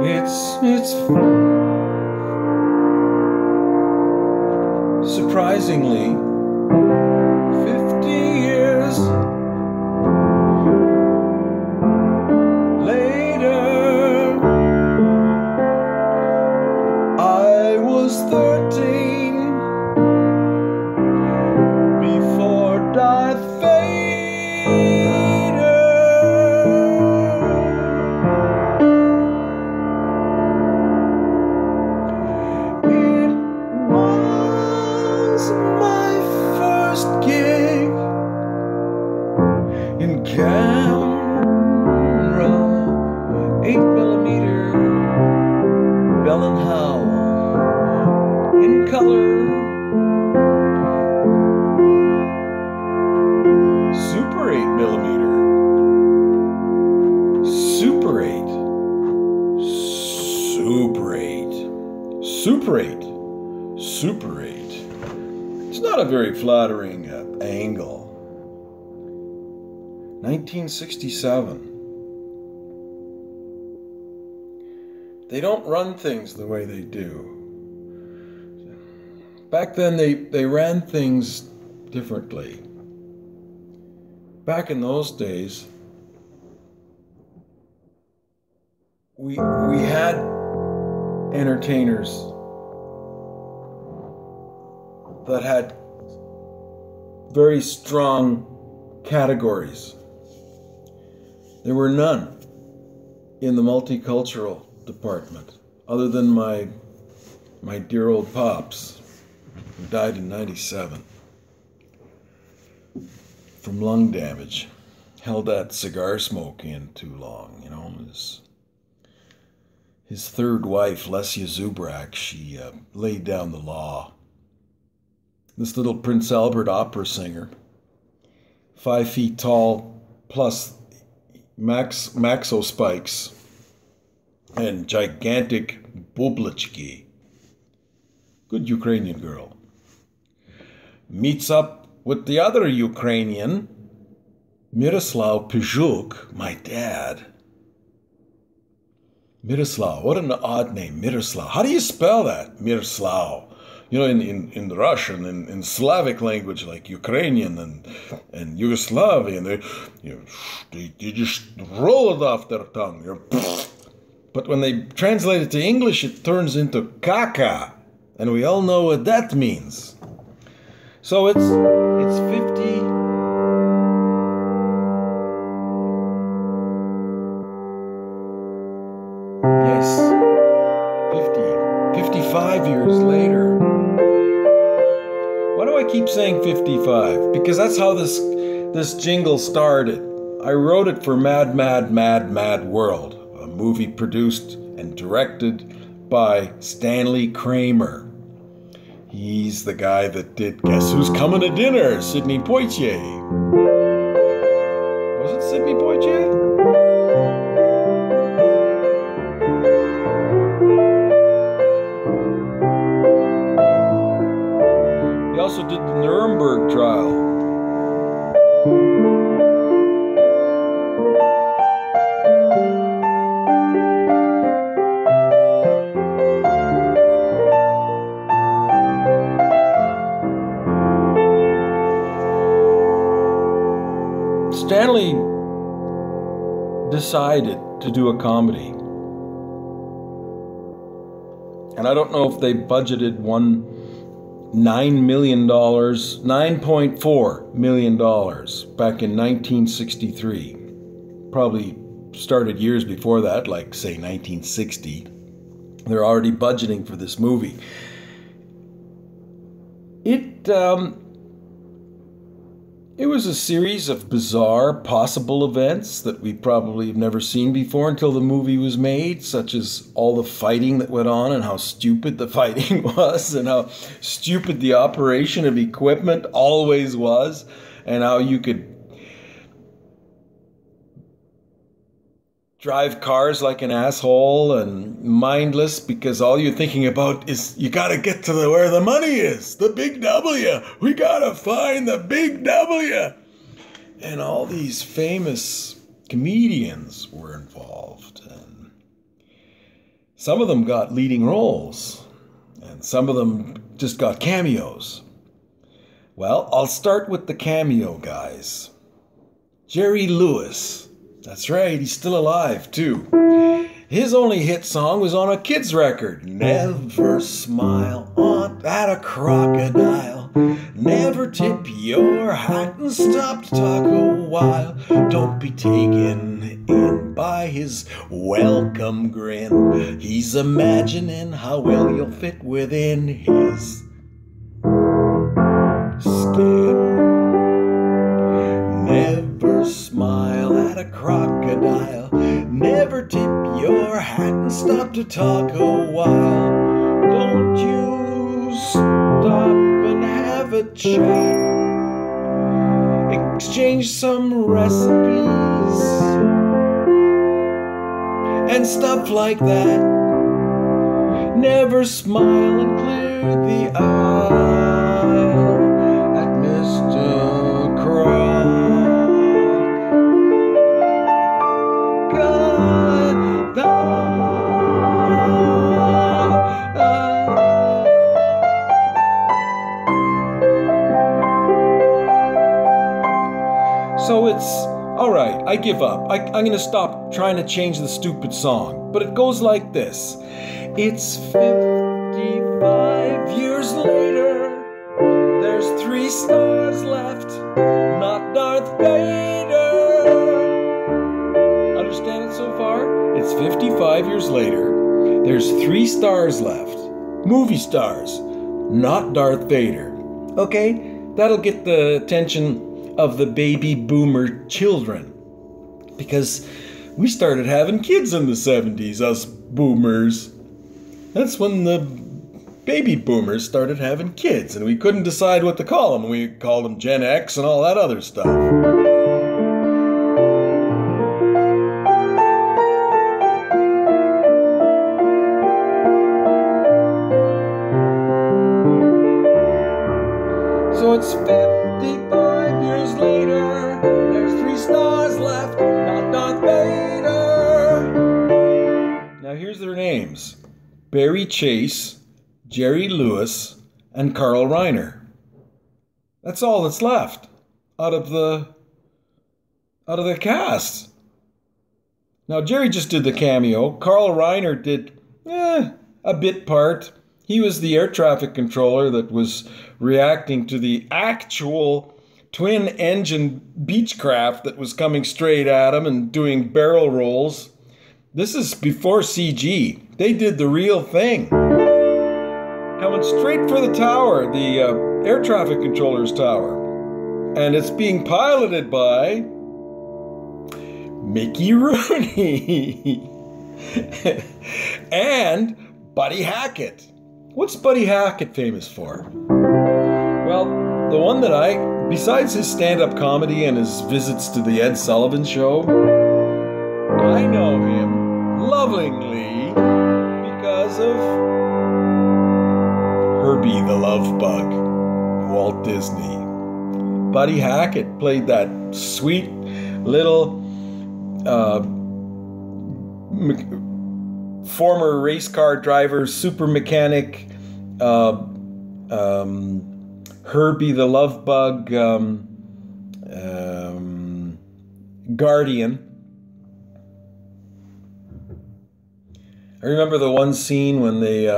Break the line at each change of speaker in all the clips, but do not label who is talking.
It's surprisingly 50 years later. I was 13 before Darth Vader. It was my first gig in camera, 8mm Bell and Howell in color, Super 8mm, Super 8, Super 8, Super 8, Super 8. It's not a very flattering angle. 1967. They don't run things the way they do. Back then they ran things differently. Back in those days, we had entertainers that had very strong categories. There were none in the multicultural department other than my dear old pops, who died in 97 from lung damage. Held that cigar smoke in too long, you know. His third wife, Lesia Zubrak, she laid down the law. This little Prince Albert opera singer, 5 feet tall, plus maxo spikes and gigantic bublachki. Good Ukrainian girl. Meets up with the other Ukrainian, Miroslav Pizhuk, my dad. Miroslav, what an odd name, Miroslav. How do you spell that, Miroslav? You know, in Russian, in Slavic language like Ukrainian and Yugoslavian, they just roll it off their tongue. But when they translate it to English, it turns into caca, and we all know what that means. So it's 50. Yes, 55 years later. Why do I keep saying 55? Because that's how this jingle started. I wrote it for Mad, Mad, Mad, Mad World, a movie produced and directed by Stanley Kramer. He's the guy that did Guess Who's Coming to Dinner? Sidney Poitier. Was it Sidney Poitier? He also did the Nuremberg trial. Stanley decided to do a comedy. And I don't know if they budgeted $9 million, $9.4 million back in 1963. Probably started years before that, like say 1960. They're already budgeting for this movie. It was a series of bizarre possible events that we probably have never seen before until the movie was made, such as all the fighting that went on and how stupid the fighting was and how stupid the operation of equipment always was, and how you could drive cars like an asshole and mindless because all you're thinking about is you got to get to where the money is, the big W. We got to find the big W. And all these famous comedians were involved. Some of them got leading roles, and some of them just got cameos. Well, I'll start with the cameo guys. Jerry Lewis. That's right, he's still alive too. His only hit song was on a kid's record. Never smile at a crocodile. Never tip your hat and stop to talk a while. Don't be taken in by his welcome grin. He's imagining how well you'll fit within his skin. Never smile at a crocodile. Never tip your hat and stop to talk a while. Don't you stop and have a chat. Exchange some recipes and stuff like that. Never smile and clear the aisle at Mr. Croc. So it's, all right, I give up. I'm going to stop trying to change the stupid song. But it goes like this. It's 55 years later. There's 3 stars left, not Darth Vader. Understand it so far? It's 55 years later. There's 3 stars left. Movie stars, not Darth Vader. Okay, that'll get the attention of the baby boomer children, because we started having kids in the 70s, us boomers. That's when the baby boomers started having kids, and we couldn't decide what to call them. We called them Gen X and all that other stuff. So it's 55 years later, there's 3 stars left, not Darth Vader. Now here's their names. Barry Chase, Jerry Lewis, and Carl Reiner. That's all that's left out of the cast. Now Jerry just did the cameo. Carl Reiner did a bit part. He was the air traffic controller that was reacting to the actual twin-engine Beechcraft that was coming straight at him and doing barrel rolls. This is before CG. They did the real thing. Coming straight for the tower, the air traffic controller's tower. And it's being piloted by Mickey Rooney and Buddy Hackett. What's Buddy Hackett famous for? Well, the one that besides his stand-up comedy and his visits to the Ed Sullivan Show, I know him lovingly because of Herbie the Love Bug, Walt Disney. Buddy Hackett played that sweet little former race car driver, super mechanic, Herbie the Love Bug, Guardian. I remember the one scene when they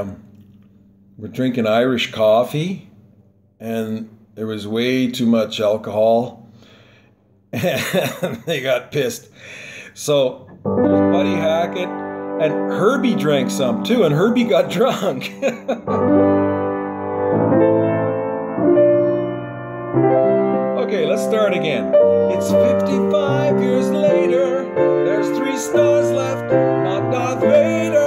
were drinking Irish coffee and there was way too much alcohol and they got pissed. So there's Buddy Hackett, and Herbie drank some too, and Herbie got drunk. Okay, let's start again. It's 55 years later. There's 3 stars left, not Darth Vader.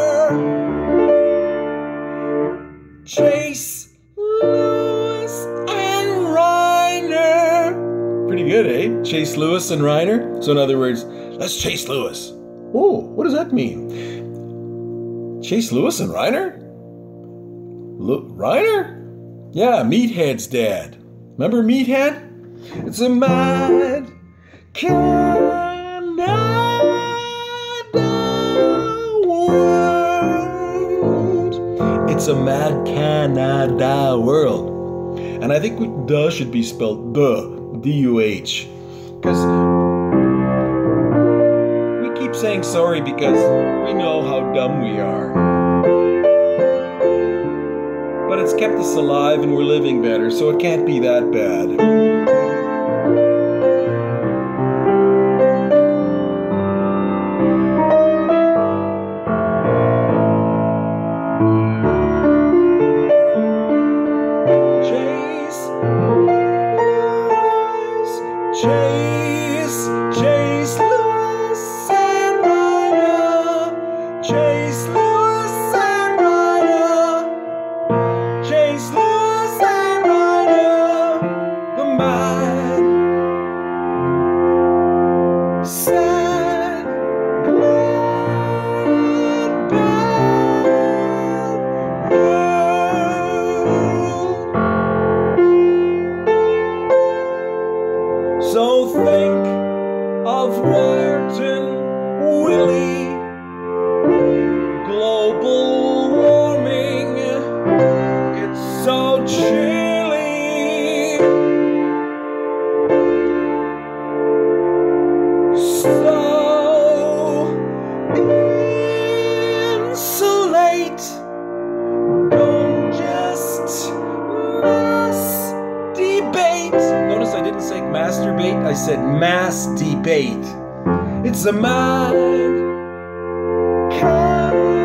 Chase, Lewis, and Reiner. Pretty good, eh? Chase, Lewis, and Reiner. So in other words, let's chase Lewis. Oh, what does that mean? Chase Lewis and Reiner? Reiner? Yeah, Meathead's dad. Remember Meathead? It's a mad Canada world. It's a mad Canada world. And I think duh should be spelled duh, D-U-H. Because we keep saying sorry because we know how dumb we are. But it's kept us alive and we're living better, so it can't be that bad. Chase Lewis and Ryder. Chase Lewis and Ryder. Chase Lewis and Ryder. The mad, sad, glad, bad world. So think of Wharton Willie. Global warming, it's so chilly. So insulate, don't just mass debate. Notice I didn't say masturbate, I said mass debate. It's a mad Canada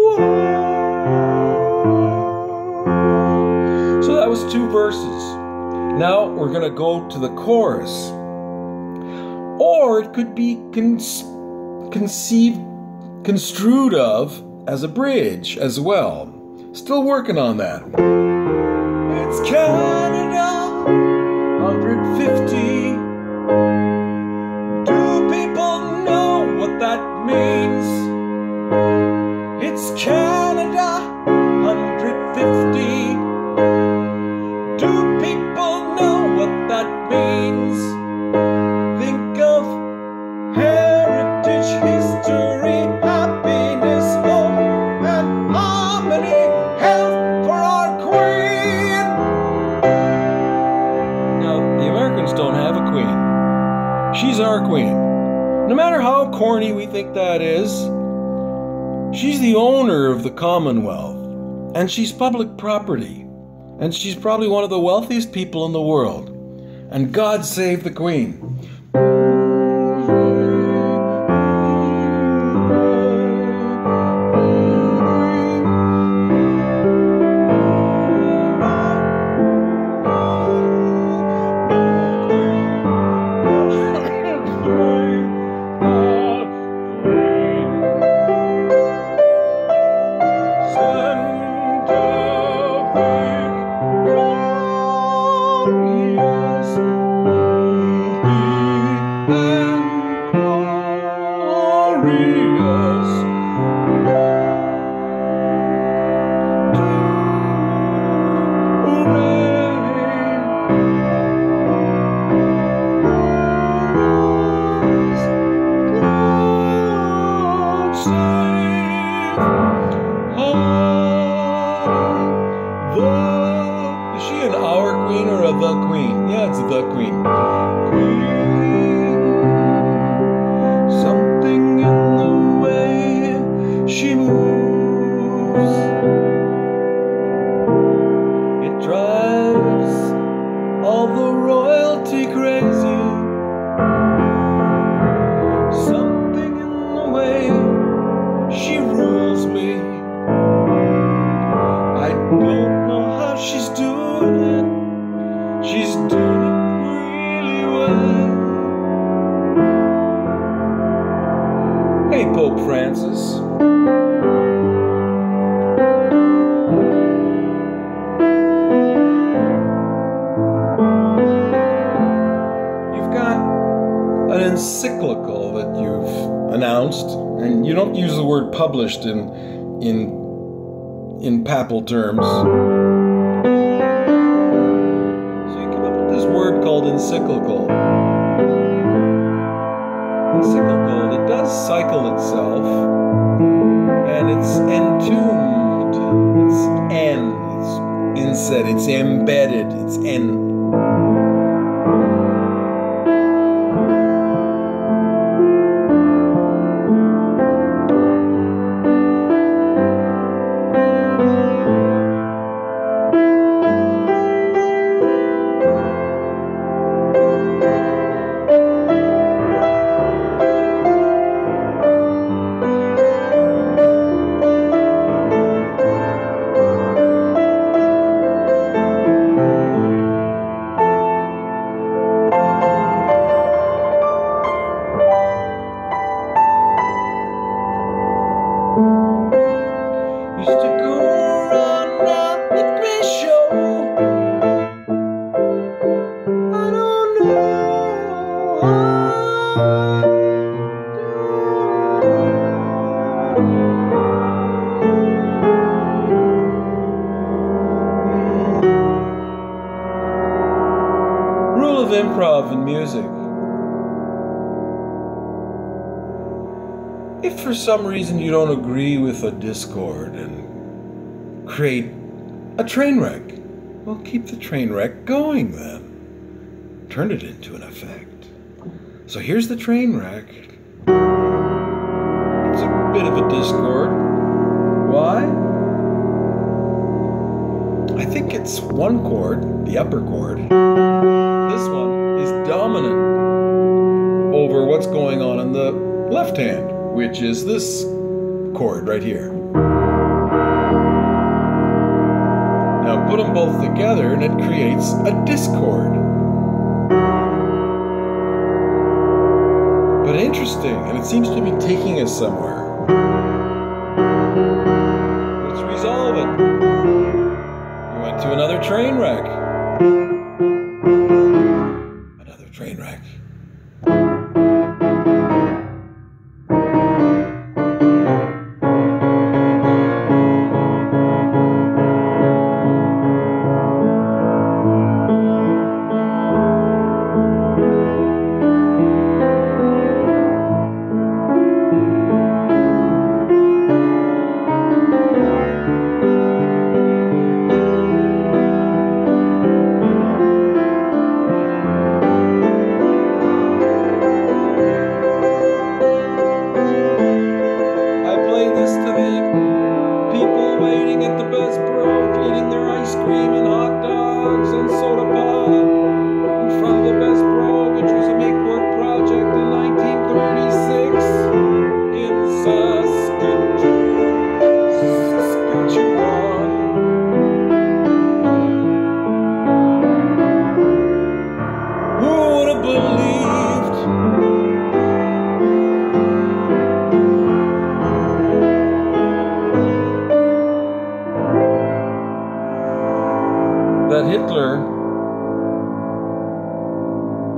world. So that was 2 verses. Now we're going to go to the chorus. Or it could be construed of as a bridge as well. Still working on that. It's Canada 150. Do people know what that means? It's Canada 150. Do people know what that means? Think of heritage, history, happiness, hope, and harmony, health for our queen. Now, the Americans don't have a queen. She's our queen. No matter how corny we think that is, she's the owner of the Commonwealth, and she's public property. And she's probably one of the wealthiest people in the world. And God save the Queen. Is she an our queen or a the queen? Yeah, it's the queen. Queen. Something in the way she moves, it drives all the royalty crazy. Something in the way she rules me. I don't know how she's doing it. She's doing it really well. Hey, Pope Francis. You've got an encyclical that you've announced, and you don't use the word published in papal terms. So you come up with this word called encyclical. Encyclical, it does cycle itself, and it's entombed. It's inset. It's embedded. It's used to go run out the Chris show. I don't know Rule of improv in music. If for some reason you don't agree with a discord and create a train wreck, well, keep the train wreck going then. Turn it into an effect. So here's the train wreck. It's a bit of a discord. Why? I think it's one chord, the upper chord. This one is dominant over what's going on in the left hand, which is this chord right here. Now put them both together and it creates a discord. But interesting, and it seems to be taking us somewhere. Let's resolve it. We went to another train wreck. Another train wreck. Waiting at the Best Broke, eating their ice cream and hot dogs and soda pop in front of the Best Broke, which was a make-work project in 1936 in Saskatchewan. Who would have believed? That Hitler,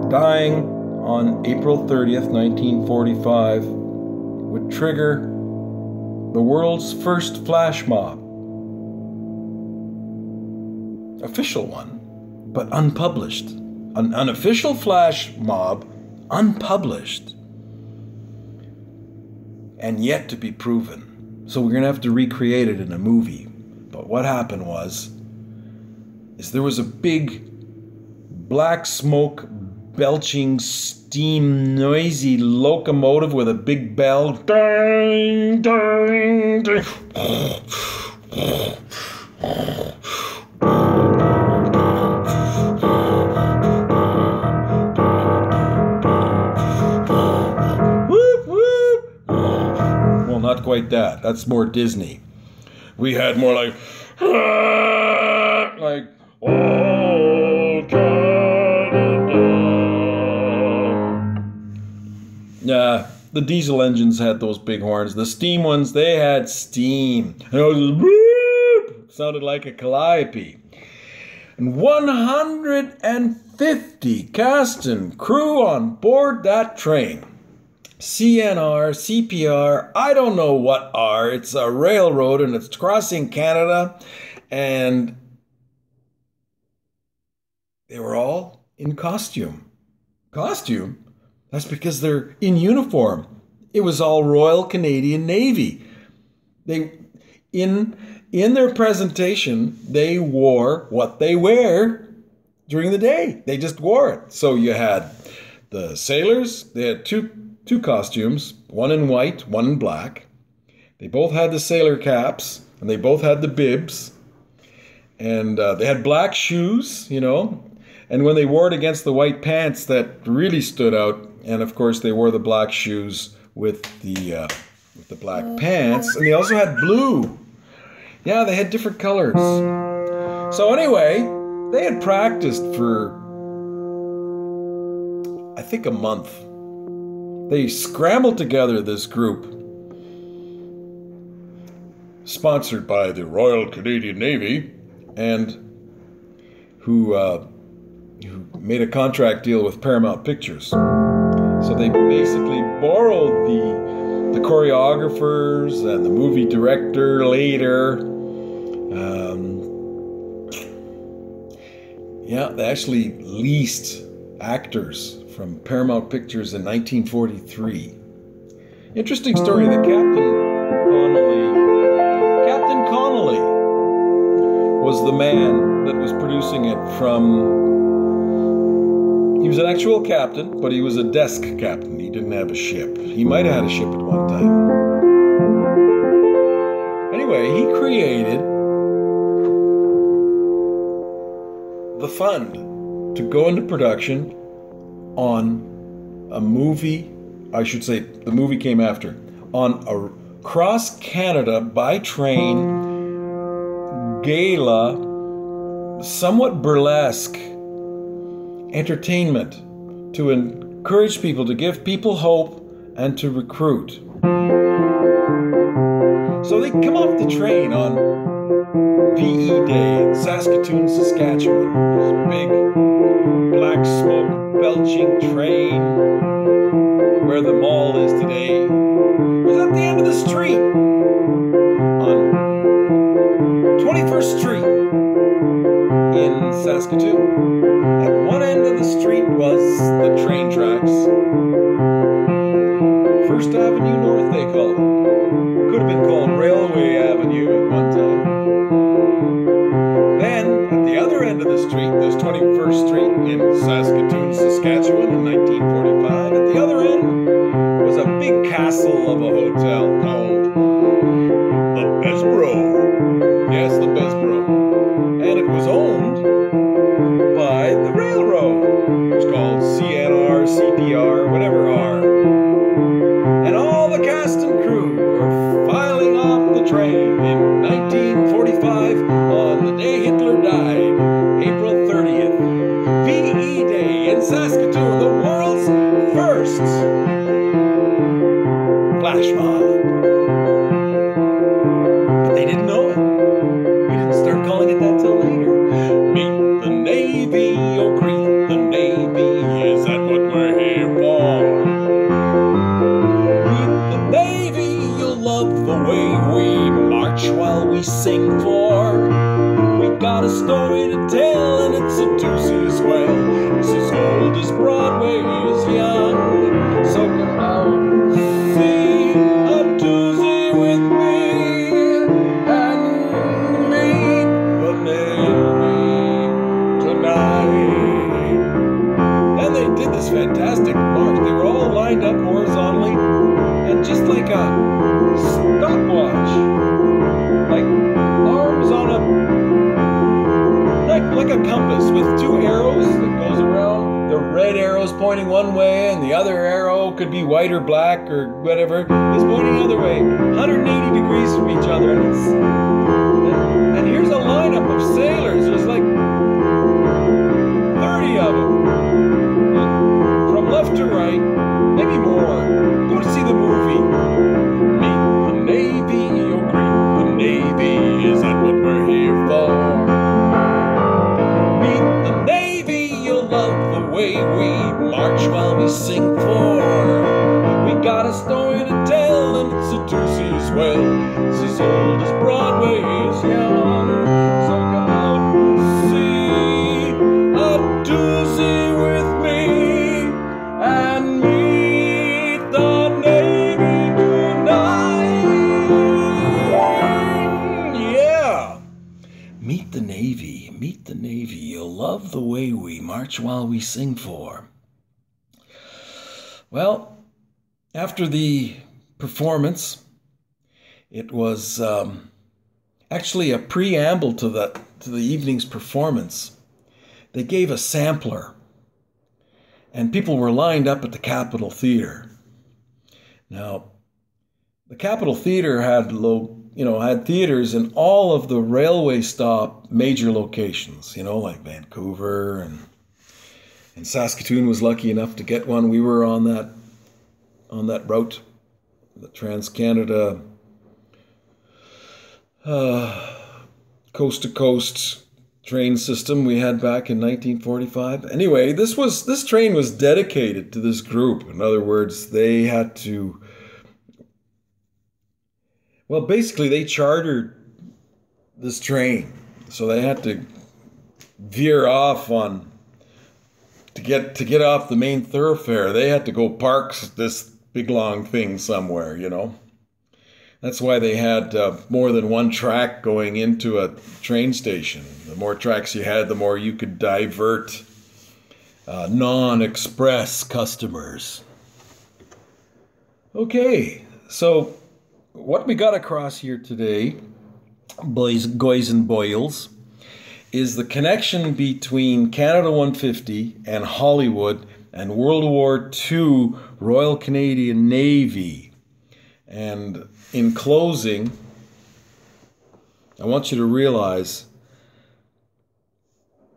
dying on April 30th, 1945, would trigger the world's first flash mob. Official one, but unpublished. An unofficial flash mob, unpublished, and yet to be proven. So we're going to have to recreate it in a movie. But what happened was, there was a big black smoke belching steam noisy locomotive with a big bell. Ding, ding, ding. Whoop, whoop. Well, not quite that. That's more Disney. We had more like oh, Canada. Yeah, the diesel engines had those big horns. The steam ones, they had steam. And it was whoop, sounded like a calliope. And 150 cast and crew on board that train. CNR, CPR, I don't know what R. It's a railroad and it's crossing Canada. And they were all in costume. Costume? That's because they're in uniform. It was all Royal Canadian Navy. They, in their presentation, they wore what they wear during the day. They just wore it. So you had the sailors, they had two costumes, one in white, one in black. They both had the sailor caps, and they both had the bibs. And they had black shoes, you know. And when they wore it against the white pants, that really stood out. And of course, they wore the black shoes with the black pants. And they also had blue. Yeah, they had different colors. So anyway, they had practiced for, I think, a month. They scrambled together this group, sponsored by the Royal Canadian Navy, and who made a contract deal with Paramount Pictures. So they basically borrowed the choreographers and the movie director later. Yeah, they actually leased actors from Paramount Pictures in 1943. Interesting story that Captain Connolly was the man that was producing it from... He was an actual captain, but he was a desk captain. He didn't have a ship. He might have had a ship at one time. Anyway, he created the fund to go into production on a movie, I should say the movie came after, on a cross Canada by train gala, somewhat burlesque entertainment to encourage people, to give people hope, and to recruit. So they come off the train on PE Day in Saskatoon, Saskatchewan. This big black smoke belching train where the mall is today. It was at the end of the street on 21st Street in Saskatoon. At one end of the street was the train tracks. First Avenue North, they call it. Could have been called Railway Avenue at one time. Then, at the other end of the street, there's 21st Street in Saskatoon, Saskatchewan in 1945. At the other end was a big castle of a hotel called the Besbro. Yes, the Besbro. And it was owned by the railroad. It was called CNR, CPR, whatever R. And all the cast and crew were filing off the train in 1945 on the day Hitler died, April 30th. PE Day in Saskatoon, the world's first flash mob. But they didn't know it. We didn't start calling it that till later. Meet the Navy, oh greet the Navy, is that what we're here for? Meet the Navy, you'll love the way we march while we sing for. We got a story to tell and it's a doozy as well. It's as old as Broadway is young. So come out and see a doozy with me and meet the Navy tonight. And they did this fantastic march. They were all lined up horizontally and just like a stopwatch, like arms on a, like a compass with two arrows that goes around. The red arrow's pointing one way and the other arrow could be white or black or whatever, is pointing the other way, 180 degrees from each other. And it's and here's a lineup of sailors. There's like 30 of them, from left to right, maybe more. Go to see the movie. Meet the Navy, oh greet the Navy, is that what we're here for? Meet the Navy, you'll love the way we march while we sing for. We got a story to tell and it's a doozy as well. It's as old as Broadway is young. So come out and see a doozy with me and meet the Navy march while we sing for? Well, after the performance, it was actually a preamble to the evening's performance. They gave a sampler, and people were lined up at the Capitol Theatre. Now, the Capitol Theatre had theaters in all of the railway stop major locations, like Vancouver, and Saskatoon was lucky enough to get one. We were on that route, the Trans-Canada coast-to-coast train system we had back in 1945. Anyway, this train was dedicated to this group. In other words, they had to... Well, basically, they chartered this train, so they had to veer off to get off the main thoroughfare. They had to go park this big long thing somewhere, That's why they had more than one track going into a train station. The more tracks you had, the more you could divert non-express customers. Okay, so what we got across here today, boys and boils, is the connection between Canada 150 and Hollywood and World War II Royal Canadian Navy. And in closing, I want you to realize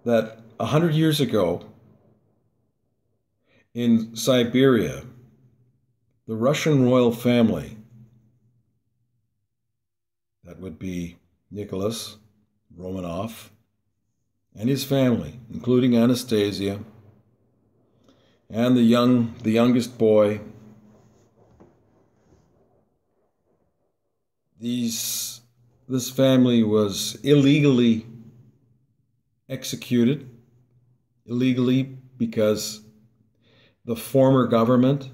that 100 years ago in Siberia, the Russian royal family, that would be Nicholas Romanov and his family, including Anastasia and the youngest boy, this family was illegally executed, illegally because the former government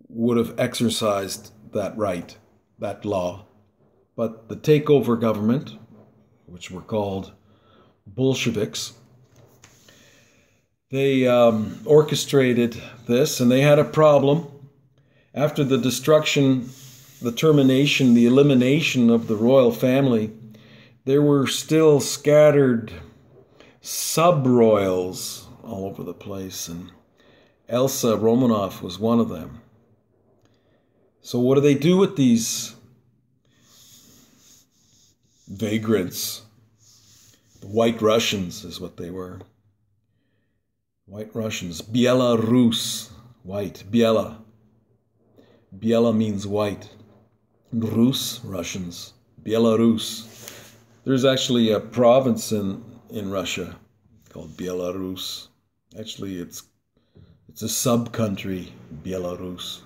would have exercised that right, that law. But the takeover government, which were called Bolsheviks, they orchestrated this, and they had a problem. After the destruction, the termination, the elimination of the royal family, there were still scattered sub-royals all over the place, and Elsa Romanov was one of them. So what do they do with these vagrants? The White Russians is what they were. White Russians. Belarus. White. Biela. Biela means white. Rus, Russians. Belarus. There's actually a province in Russia called Belarus. Actually, it's a sub-country, Belarus.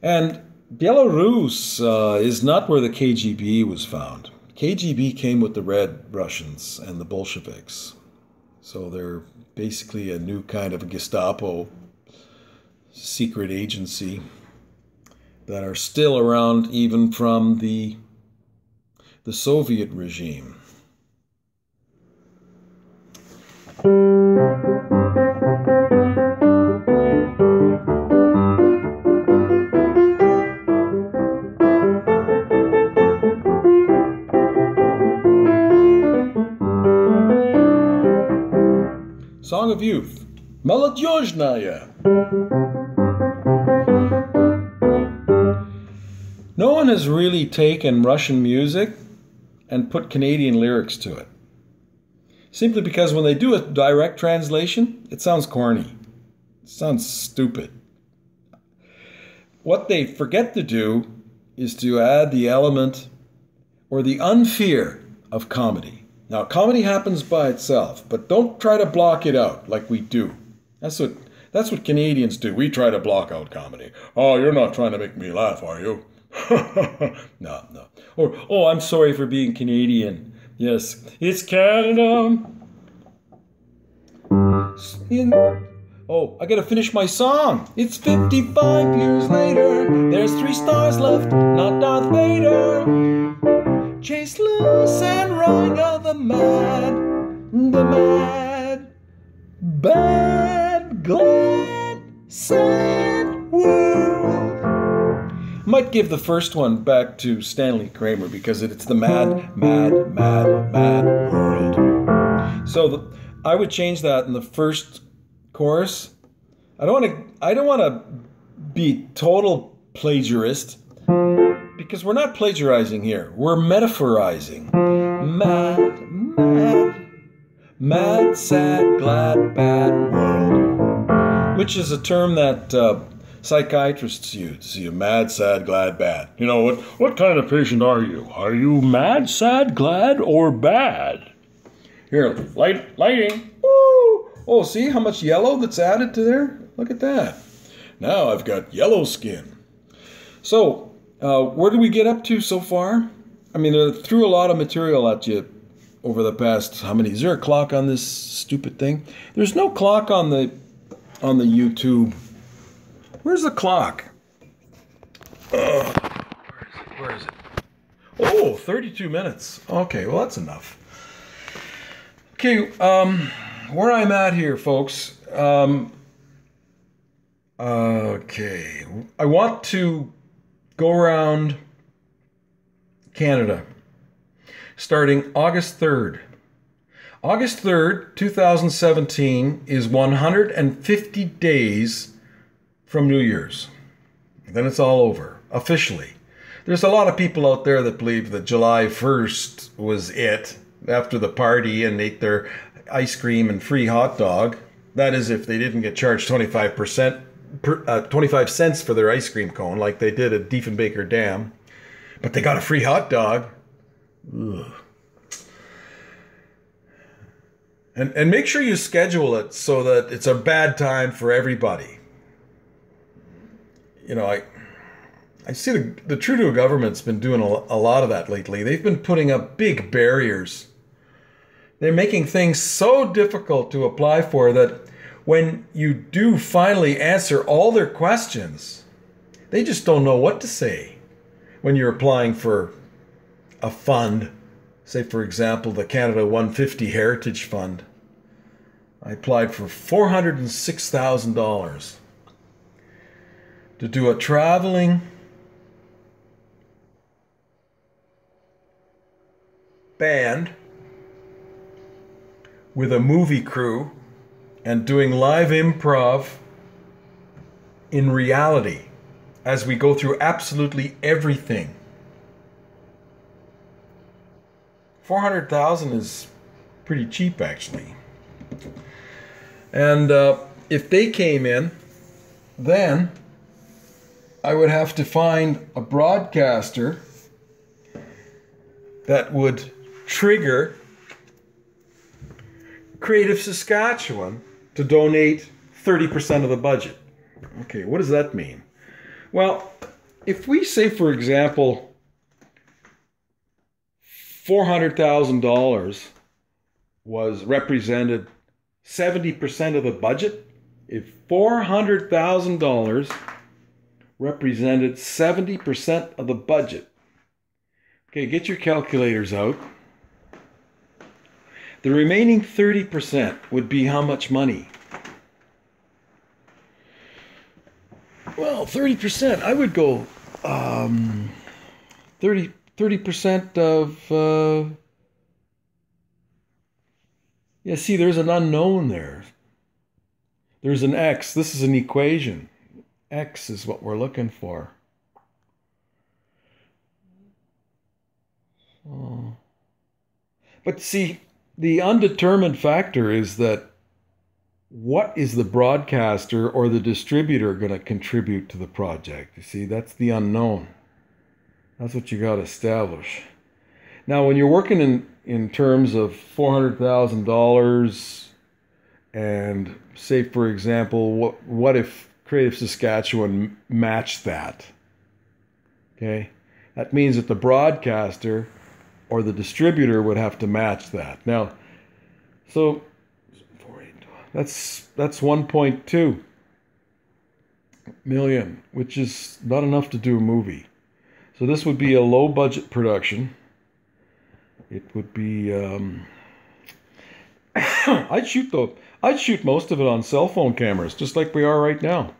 And Belarus is not where the KGB was found. KGB came with the Red Russians and the Bolsheviks. So they're basically a new kind of Gestapo secret agency that are still around even from the Soviet regime. Song of Youth. Молодежная. No one has really taken Russian music and put Canadian lyrics to it. Simply because when they do a direct translation, it sounds corny. It sounds stupid. What they forget to do is to add the element or the unfear of comedy. Now, comedy happens by itself, but don't try to block it out like we do. That's what Canadians do. We try to block out comedy. Oh, you're not trying to make me laugh, are you? No. Or, oh, I'm sorry for being Canadian. Yes, it's Canada. Oh, I gotta finish my song. It's 55 years later. There's 3 stars left, not Darth Vader. Chase loose and ride on the mad The mad, bad, glad, sad world. Might give the first one back to Stanley Kramer because it's the mad, mad, mad, mad world. So I would change that in the first chorus. I don't want to be total plagiarist because we're not plagiarizing here. We're metaphorizing. Mad, mad, mad, sad, glad, bad world, which is a term that psychiatrists use. You mad, sad, glad, bad. You know what kind of patient are you? Are you mad, sad, glad, or bad? Here, lighting. Woo! Oh, see how much yellow that's added to there? Look at that. Now I've got yellow skin. So, where do we get up to so far? I mean, I threw a lot of material at you over the past, how many? Is there a clock on this stupid thing? There's no clock on the YouTube. Where's the clock? Where is it? Oh, 32 minutes. Okay, well, that's enough. Okay, where I'm at here, folks. Okay, I want to go around Canada starting August 3rd. August 3rd, 2017 is 150 days from New Year's. Then it's all over, officially. There's a lot of people out there that believe that July 1st was it, after the party and ate their ice cream and free hot dog. That is if they didn't get charged 25 cents for their ice cream cone like they did at Diefenbaker Dam. But they got a free hot dog. Ugh. And make sure you schedule it so that it's a bad time for everybody. You know, I see the Trudeau government's been doing a lot of that lately. They've been putting up big barriers. They're making things so difficult to apply for that when you do finally answer all their questions, they just don't know what to say when you're applying for a fund. Say, for example, the Canada 150 Heritage Fund. I applied for $406,000 to do a traveling band with a movie crew and doing live improv in reality as we go through absolutely everything. 400,000 is pretty cheap, actually. And if they came in, then I would have to find a broadcaster that would trigger Creative Saskatchewan to donate 30% of the budget. Okay, what does that mean? Well, if we say, for example, $400,000 was represented 70% of the budget, if $400,000 represented 70% of the budget, okay, get your calculators out. The remaining 30% would be how much money? Well, 30%, I would go 30% of, yeah, see, there's an unknown there. There's an X. This is an equation. X is what we're looking for. Oh. But see, the undetermined factor is that what is the broadcaster or the distributor going to contribute to the project? You see, that's the unknown. That's what you got to establish. Now, when you're working in terms of $400,000 and say, for example, what if Creative Saskatchewan matched that? Okay, that means that the broadcaster or the distributor would have to match that. Now, so that's 1.2 million, which is not enough to do a movie. So this would be a low budget production. It would be
I'd shoot most of it on cell phone cameras, just like we are right now.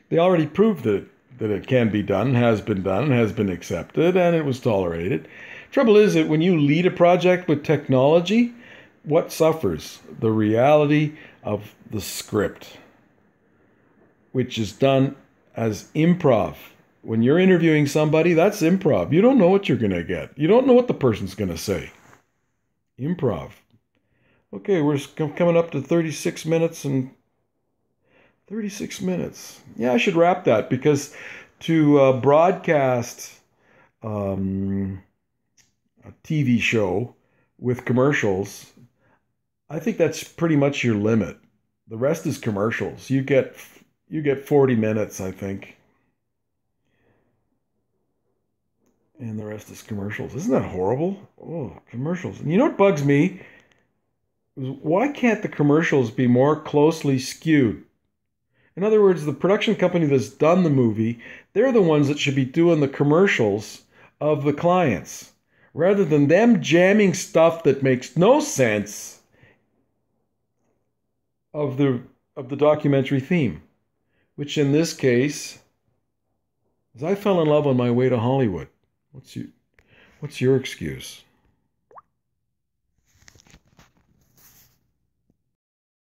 They already proved that it can be done, has been accepted, and it was tolerated. Trouble is that when you lead a project with technology, what suffers? The reality of the script, which is done as improv. When you're interviewing somebody, that's improv. You don't know what you're going to get. You don't know what the person's going to say. Improv. Okay, we're coming up to 36 minutes and 36 minutes. Yeah, I should wrap that because to broadcast a TV show with commercials, I think that's pretty much your limit. The rest is commercials. You get 40 minutes, I think, and the rest is commercials. Isn't that horrible? Oh, commercials. And you know what bugs me? Why can't the commercials be more closely skewed? In other words, the production company that's done the movie, they're the ones that should be doing the commercials of the clients, rather than them jamming stuff that makes no sense of the documentary theme, which in this case is I fell in love on my way to Hollywood. What's your excuse?